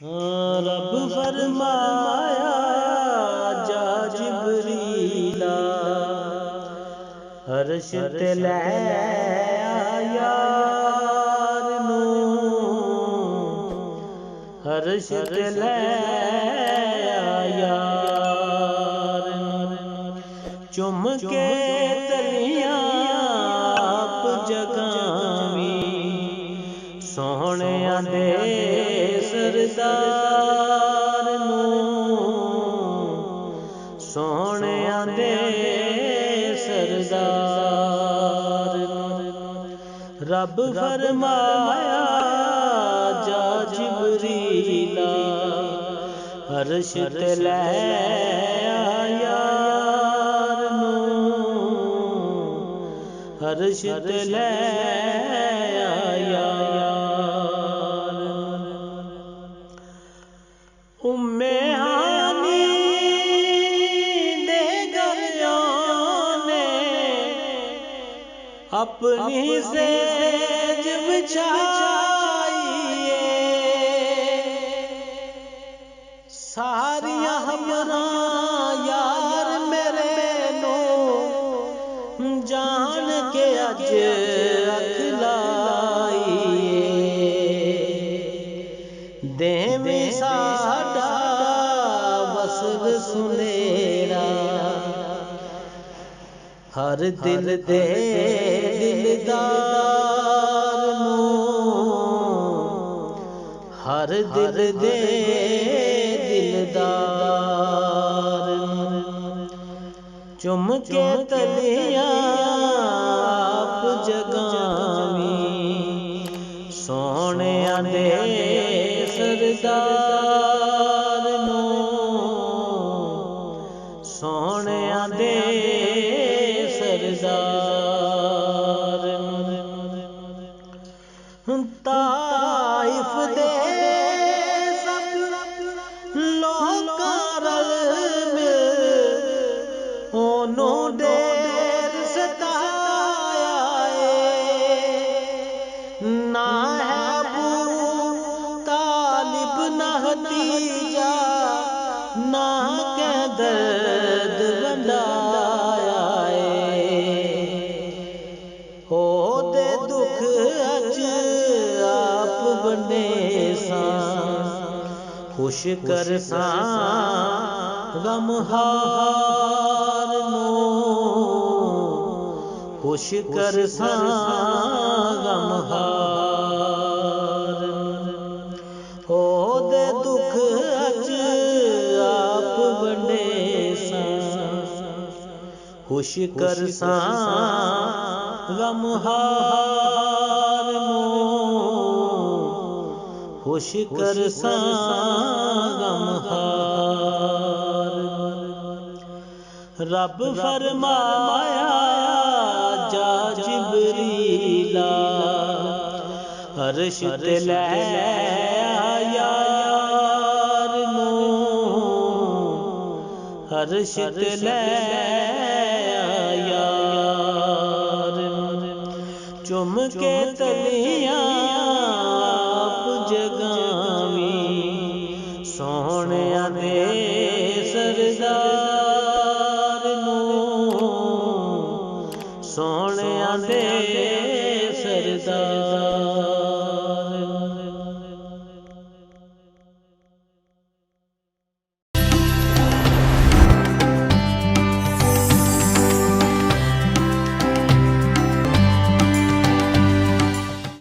रब फरमाया जा जिबरीला अर्श ते लै यार नू अर्श ते लै यार चुम के तलियां आप जगावी सोहणियां दे सरदार नू सोहणियां दे सरदार रब फरमाया जा जिबरीला अर्श ते लै यार नू अर्श ते लै यार उम्मे हानी दे घरों ने अपनी सेज बिछाई सारियां हमरां यार मेरे नो जान के अज अखलाई देवी साडा वसल सुनेरा हर दिल दे दिलदार नू हर दिल दे दिलदार चुम के तलियां आप जगावी सोहणियां दे सरदार नू सोहणियां दे सरदार ताइफ दे सब लोकां रल मिल ओनू ढेर सताया ना है ना हतीजा ना के दर्द वंडाया हो दे दुख अज आप बने खुश कर गम हार नू खुश कर गम हार हो दे दुख अज आप बने खुश कर गम हार नू खुश कर गम हार रब फरमाया जा जिबरीला अर्श ते लै यार नू अर्श ते लै